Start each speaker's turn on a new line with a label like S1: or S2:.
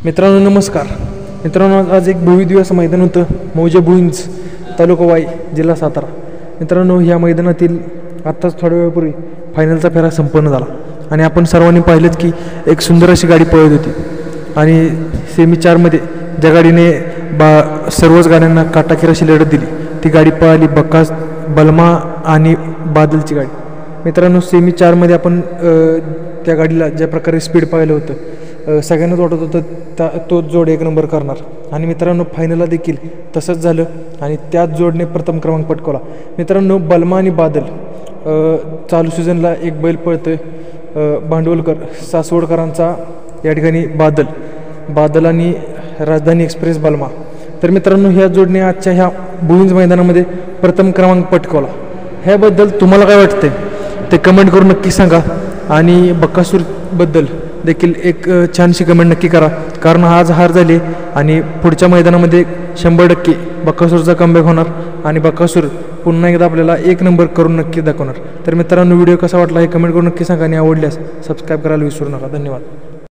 S1: मित्रांनो नमस्कार. मित्रांनो आज एक भव्यदिव्य असं मैदान होतं मौजे भुईंज तालुका वाई जिल्हा सातारा. मित्रांनो ह्या मैदानातील आत्ताच थोड्या वेळापूर्वी फायनलचा फेरा संपन्न झाला आणि आपण सर्वांनी पाहिलंच की एक सुंदर अशी गाडी पळत होती आणि सेमी 4मध्ये ज्या गाडीने सर्वच गाड्यांना काटाकीर अशी लढत दिली ती गाडी पळाली बकास बलमा आणि बादलची गाडी. मित्रांनो सेमी 4मध्ये आपण त्या गाडीला ज्या प्रकारे स्पीड पाहिलं होतं सगळ्यांनाच वाटत होतं तोच जोड एक नंबर करणार आणि मित्रांनो फायनलला देखील तसंच झालं आणि त्याच जोडने प्रथम क्रमांक पटकावला. मित्रांनो बलमा आणि बादल चालू सीझनला एक बैल पळतोय भांडवलकर सासवडकरांचा या ठिकाणी बादल आणि राजधानी एक्सप्रेस बलमा. तर मित्रांनो ह्या जोडने आजच्या ह्या भुईंज मैदानामध्ये प्रथम क्रमांक पटकावला. ह्याबद्दल तुम्हाला काय वाटतंय ते कमेंट करून नक्की सांगा आणि बकासूरबद्दल देखील एक छानशी कमेंट नक्की करा, कारण आज हार झाली आणि पुढच्या मैदानामध्ये 100% बकासूरचा कमबॅक होणार आणि बकासूर पुन्हा एकदा आपल्याला एक नंबर करून नक्की दाखवणार. तर मित्रांनो व्हिडिओ कसा वाटला हे कमेंट करून नक्की सांगा आणि आवडल्यास सबस्क्राईब करायला विसरू नका. धन्यवाद.